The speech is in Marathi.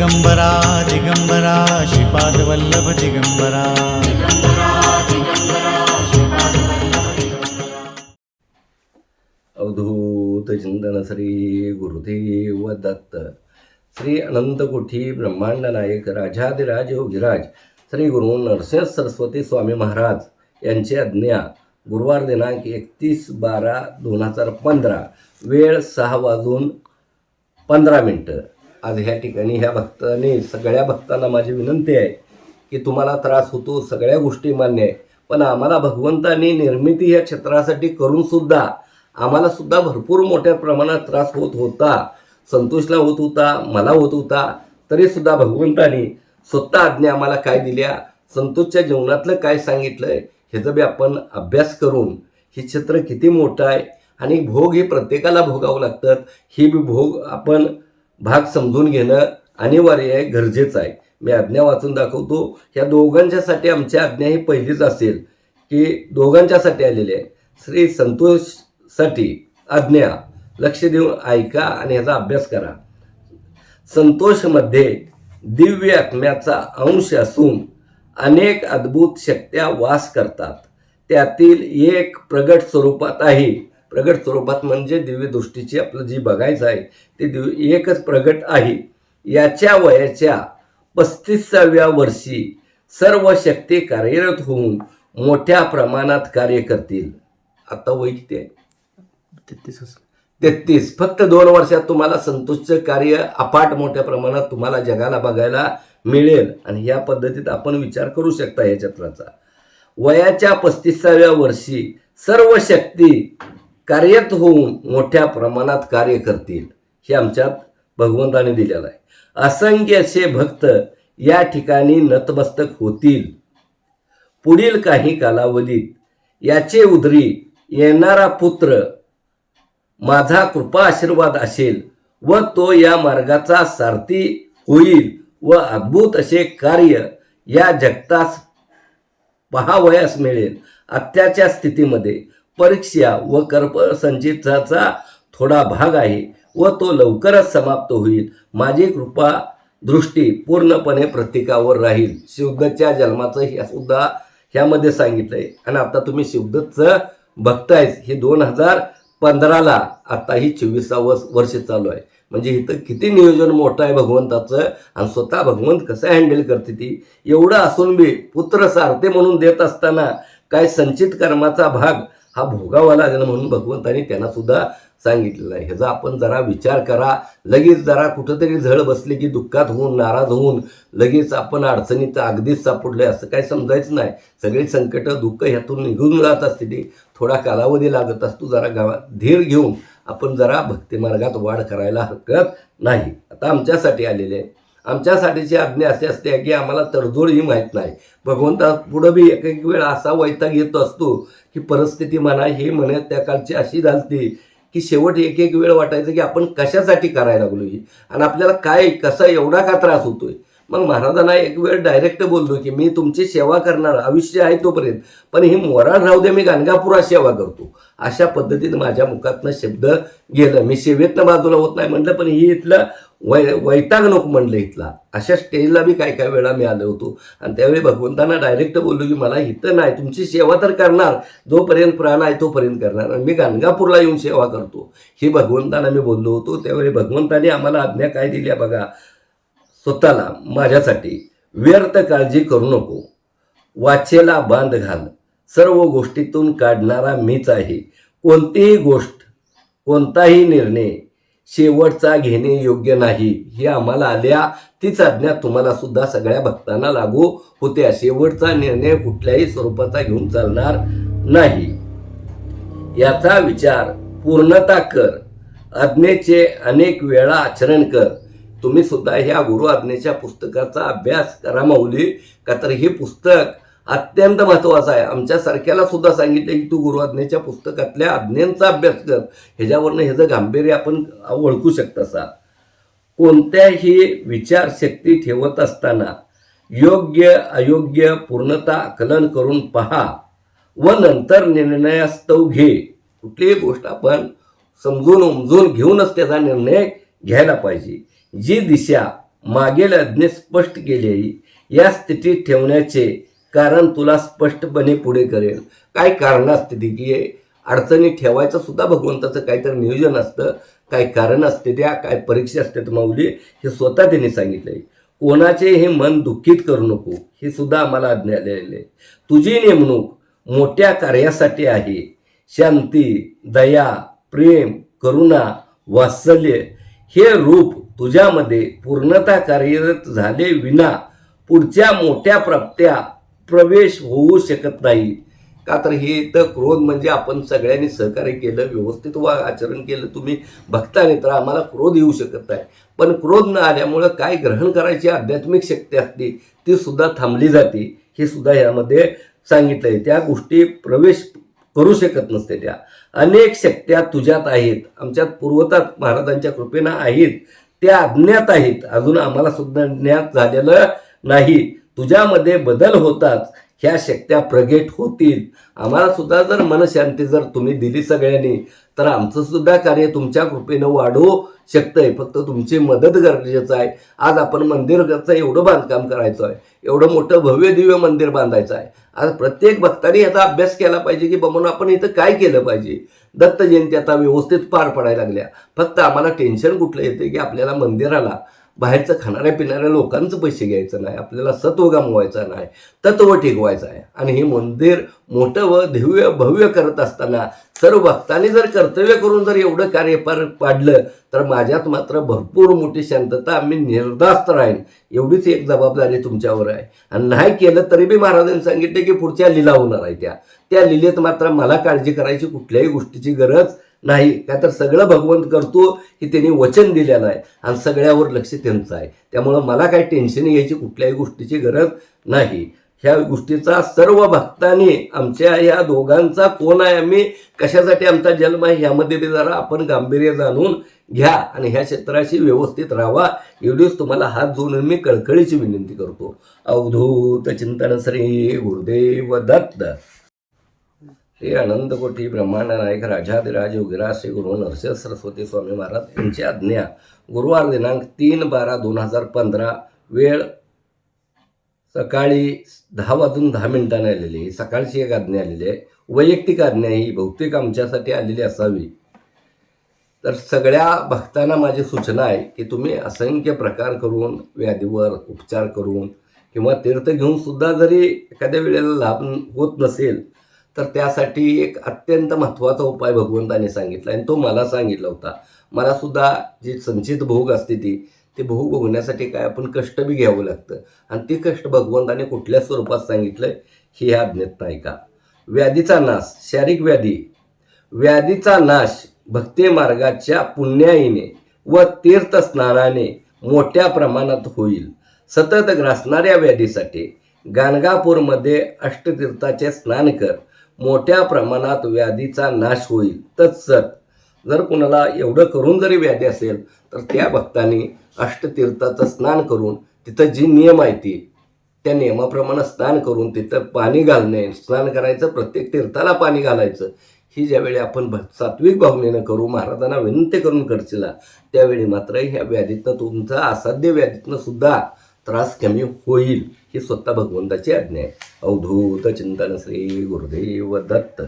दिगंबरा दिगंबरा श्रीपादवल्लभ दिगंबरा अवधूत चिंतन श्री गुरुदेव दत्त श्री अनंतकोठी ब्रह्मांड नायक राजाधिराज योगीराज श्री गुरु नरसिंह सरस्वती स्वामी महाराज यांची आज्ञा गुरुवार दिनांक 31/12/2015 वेळ 6:15 आज ह्या ठिकाणी ह्या भक्तांनी सगळ्या भक्तांना माझी विनंती आहे की तुम्हाला त्रास होतो, सगळ्या गोष्टी मान्य आहे, पण आम्हाला भगवंतांनी निर्मिती ह्या क्षेत्रासाठी करून सुद्धा आम्हाला सुद्धा भरपूर मोठ्या प्रमाणात त्रास होत होता. संतोषला होत होता, मला होत होता, तरीसुद्धा भगवंतांनी स्वतः आज्ञा आम्हाला काय दिल्या, संतोषच्या जीवनातलं काय सांगितलं आहे ह्याचा बी आपण अभ्यास करून हे क्षेत्र किती मोठं आहे आणि भोग हे प्रत्येकाला भोगावं लागतात, ही बी भोग आपण भाग समजून घेणं अनिवार्य आहे, गरजेचं आहे. मी आज्ञा वाचून दाखवतो. ह्या दोघांच्यासाठी आमची आज्ञा ही पहिलीच असेल की दोघांच्यासाठी आलेली आहे. श्री संतोषसाठी आज्ञा लक्ष देऊन ऐका आणि ह्याचा अभ्यास करा. संतोषमध्ये दिव्य आत्म्याचा अंश असून अनेक अद्भुत शक्त्या वास करतात. त्यातील एक प्रगट स्वरूपात आहे. प्रगट स्वरूपात म्हणजे दिव्य दृष्टीची आपलं जी बघायचं आहे ते एकच प्रगट आहे. याच्या वयाच्या 35व्या वर्षी सर्व शक्ती कार्यरत होऊन मोठ्या प्रमाणात कार्य करतील. आता वय किती आहे? 33. फक्त 2 वर्षात तुम्हाला संतोषचं कार्य अपाट मोठ्या प्रमाणात तुम्हाला जगाला बघायला मिळेल आणि या पद्धतीत आपण विचार करू शकता या चित्राचा. वयाच्या 35व्या वर्षी सर्व शक्ती कार्यरत होऊन मोठ्या प्रमाणात कार्य करतील. हे आमच्यात भगवंताने दिलेलं आहे. असंख्य असे भक्त या ठिकाणी नतमस्तक होतील. पुढील काही कालावधीत याचे उदरी येणारा पुत्र माझा कृपा आशीर्वाद असेल व तो या मार्गाचा सारथी होईल व अद्भुत असे कार्य या जगतास पहावयास मिळेल. आत्ताच्या स्थितीमध्ये परीक्षा व कर्पसंचिताचा थोडा भाग आहे व तो लवकरच समाप्त होईल. माझी कृपा दृष्टी पूर्णपणे प्रत्येकावर राहील. शिवदत्तच्या जन्माचं हे सुद्धा ह्यामध्ये सांगितलंय आणि आता तुम्ही शिवदत्तचं बघतायच. हे 2015ला आता ही 24वं वर्ष चालू आहे. म्हणजे इथं किती नियोजन मोठं आहे भगवंताचं आणि स्वतः भगवंत कसं हँडल करते ती. एवढं असून बी पुत्र सारथे म्हणून देत असताना काय संचित कर्माचा भाग हा भोगावा लागणं म्हणून भगवंतांनी त्यांना सुद्धा सांगितलेलं आहे. ह्याचा आपण जरा विचार करा. लगेच जरा कुठंतरी झळ बसले की दुःखात होऊन नाराज होऊन लगेच आपण अडचणीत अगदीच सापडले असं काही समजायचं नाही. सगळी संकट दुःख ह्यातून निघून जात असते. ती थोडा कालावधी लागत असतो. जरा गावात धीर घेऊन आपण जरा भक्तिमार्गात वाढ करायला हरकत नाही. आता आमच्यासाठी आलेले आहे. आमच्यासाठीची आज्ञा अशी असते की आम्हाला तडजोड ही माहीत नाही. भगवंता पुढं बी एक एक वेळ असा वैताग येत असतो की परिस्थिती म्हणा हे म्हणत त्या काळची अशी झालती की शेवट एक एक वेळ वाटायचं की आपण कशासाठी करायला लागलो ही आणि आपल्याला काय कसा एवढा का त्रास होतोय. मग महाराजांना एक वेळ डायरेक्ट बोललो की मी तुमची सेवा करणार आयुष्य आहे तोपर्यंत, पण ही मोराड राहू दे, मी गाणगापुरात सेवा करतो. अशा पद्धतीने माझ्या मुखातनं शब्द गेलं. मी सेवेतनं बाजूला होत नाही म्हटलं, पण ही इथलं वैताग नको म्हणलं इथला. अशा स्टेजला बी काय काय वेळा मी आलो होतो आणि त्यावेळी भगवंतांना डायरेक्ट बोललो की मला इथं नाही, तुमची सेवा तर करणार, जोपर्यंत प्राण आहे तोपर्यंत करणार, आणि मी गाणगापूरला येऊन सेवा करतो ही भगवंतांना मी बोललो होतो. त्यावेळी भगवंतांनी आम्हाला आज्ञा काय दिली बघा. स्वतःला माझ्यासाठी व्यर्थ काळजी करू नको, वाचेला बांध घाल, सर्व गोष्टीतून काढणारा मीच आहे. कोणतीही गोष्ट कोणताही निर्णय शेवटचा घेणे योग्य नाही. ही आम्हाला आल्या तीच आज्ञा तुम्हाला सुद्धा सगळ्या भक्तांना लागू होत्या. शेवटचा निर्णय कुठल्याही स्वरूपाचा घेऊन चालणार नाही. याचा विचार पूर्णता कर. आज्ञेचे अनेक वेळा आचरण कर. तुम्ही सुद्धा ह्या गुरु आज्ञेच्या पुस्तकाचा अभ्यास करा माऊली, का तर हे पुस्तक अत्यंत महत्त्वाचं आहे. आमच्यासारख्याला सुद्धा सांगितलं की तू गुरु आज्ञेच्या पुस्तकातल्या आज्ञांचा अभ्यास कर. ह्याच्यावरनं ह्याचं गांभीर्य आपण ओळखू शकता. कोणत्याही विचारशक्ती ठेवत असताना योग्य अयोग्य पूर्णता आकलन करून पहा व नंतर निर्णयास्तव घे. कुठलीही गोष्ट आपण समजून उमजून घेऊनच त्याचा निर्णय घ्यायला पाहिजे. जी दिशा मागील आज्ञे स्पष्ट केले, या स्थितीत ठेवण्याचे कारण तुला स्पष्टपणे पुढे करेल. काय कारण असते ती की अडचणी ठेवायचं सुद्धा भगवंताचं काहीतरी नियोजन असतं, काही कारण असते, त्या काय परीक्षा असते माऊली, हे स्वतः त्यांनी सांगितलंय. कोणाचे हे मन दुःखित करू नको, हे सुद्धा आम्हाला आज्ञा आलेली आहे. तुझी नेमणूक मोठ्या कार्यासाठी आहे. शांती, दया, प्रेम, करुणा, वात्सल्य हे रूप तुझ्यामध्ये पूर्णता कार्यरत झाले विना पुढच्या मोठ्या प्राप्त्या प्रवेश होऊ शकत नाही. का तर हे तर क्रोध म्हणजे आपण सगळ्यांनी सहकार्य केलं, व्यवस्थित आचरण केलं, तुम्ही भक्ताने, तर आम्हाला क्रोध येऊ शकत नाही. पण क्रोध न आल्यामुळं काय ग्रहण करायची आध्यात्मिक शक्ती असते ती सुद्धा थांबली जाते, हे सुद्धा यामध्ये सांगितलं आहे. त्या गोष्टी प्रवेश करू शकत नसते. त्या अनेक शक्त्या तुझ्यात आहेत, आमच्यात पूर्वतात महाराजांच्या कृपेनं आहेत, त्या अज्ञात आहेत, अजून आम्हाला सुद्धा ज्ञात झालेलं नाही. तुझ्यामध्ये बदल होतात ह्या शक्त्या प्रगट होतील. आम्हाला सुद्धा जर मनशांती जर तुम्ही दिली सगळ्यांनी, तर आमचं सुद्धा कार्य तुमच्या कृपेनं वाढू शकतंय. फक्त तुमची मदत गरजेचं आहे. आज आपण मंदिराचं एवढं बांधकाम करायचं आहे, एवढं मोठं भव्य दिव्य मंदिर बांधायचं आहे. आज प्रत्येक भक्तांनी याचा अभ्यास केला पाहिजे की बाबा आपण इथं काय केलं पाहिजे. दत्त जयंती आता व्यवस्थित पार पडायला लागल्या. फक्त आम्हाला टेन्शन कुठलं येतं की आपल्याला मंदिराला बाहेरचं खाणाऱ्या पिणाऱ्या लोकांचं पैसे घ्यायचं नाही, आपल्याला सत्व गमवायचं नाही, तत्व टिकवायचं आहे. आणि हे मंदिर मोठं व दिव्य भव्य करत असताना सर्व भक्तांनी जर कर्तव्य करून जर एवढं कार्य पार पाडलं, तर माझ्यात मात्र भरपूर मोठी शांतता, आम्ही निर्धास्त राहीन, एवढीच एक जबाबदारी तुमच्यावर आहे. आणि नाही केलं तरी बी महाराजांनी सांगितले की पुढच्या लीला होणार आहे. त्या लीलेत मात्र मला काळजी करायची कुठल्याही गोष्टीची गरज नाही. का तर सगळं भगवंत करतो हे त्यांनी वचन दिलेलं आहे आणि सगळ्यावर लक्ष त्यांचं आहे. त्यामुळं मला काही टेन्शन घ्यायची कुठल्याही गोष्टीची गरज नाही. ह्या गोष्टीचा सर्व भक्तांनी, आमच्या ह्या दोघांचा कोण आहे, आम्ही कशासाठी आमचा जन्म आहे, ह्यामध्ये बी जरा आपण गांभीर्य जाणून घ्या आणि ह्या क्षेत्राशी व्यवस्थित राहावा, एवढीच तुम्हाला हात जोडून मी कळकळीची विनंती करतो. अवधूत चिंतन श्री गुरुदेव दत्त. श्री अनंत कोटी ब्रह्मांड नायक राजाधिराज योगीराज श्री गुरु नरसिंह सरस्वती स्वामी महाराज यांची आज्ञा गुरुवार दिनांक 3/12/2015 वेळ सकाळी 10:10 आलेली. ही सकाळची एक आज्ञा आलेली आहे. वैयक्तिक आज्ञा ही बहुतेक आमच्यासाठी आलेली असावी. तर सगळ्या भक्तांना माझी सूचना आहे की तुम्ही असंख्य प्रकार करून, व्याधीवर उपचार करून किंवा तीर्थ घेऊन सुद्धा जरी एखाद्या वेळेला लाभ होत नसेल, तर त्यासाठी एक अत्यंत महत्त्वाचा उपाय भगवंताने सांगितला आणि तो मला सांगितला होता. मला सुद्धा जी संचित भोग असते ते भोग भोगण्यासाठी काय आपण कष्ट बी घ्यावं लागतं. आणि ते कष्ट भगवंताने कुठल्या स्वरूपात सांगितलंय हे अज्ञात नाही का. व्याधीचा नाश, शारीरिक व्याधीचा नाश भक्ती मार्गाच्या पुण्याईने व तीर्थस्नानाने मोठ्या प्रमाणात होईल. सतत ग्रासणाऱ्या व्याधीसाठी गाणगापूरमध्ये अष्टतीर्थाचे स्नान कर, मोठ्या प्रमाणात व्याधीचा नाश होईल. तत्सत जर कुणाला एवढं करून जरी व्याधी असेल, तर त्या भक्तांनी अष्टतीर्थाचं स्नान करून तिथं जी नियम आहे त्या नियमाप्रमाणे स्नान करून तिथं पाणी घालणे, स्नान करायचं, प्रत्येक तीर्थाला पाणी घालायचं. ही ज्यावेळी आपण सात्विक भावनेनं करू, महाराजांना विनंती करून करशीला, त्यावेळी मात्र ह्या व्याधीतनं, तुमचा असाध्य व्याधीतनं सुद्धा त्रास कमी होईल. ही स्वतः भगवंताची आज्ञा आहे. अवधूत चिंतन श्री गुरुदेव दत्त.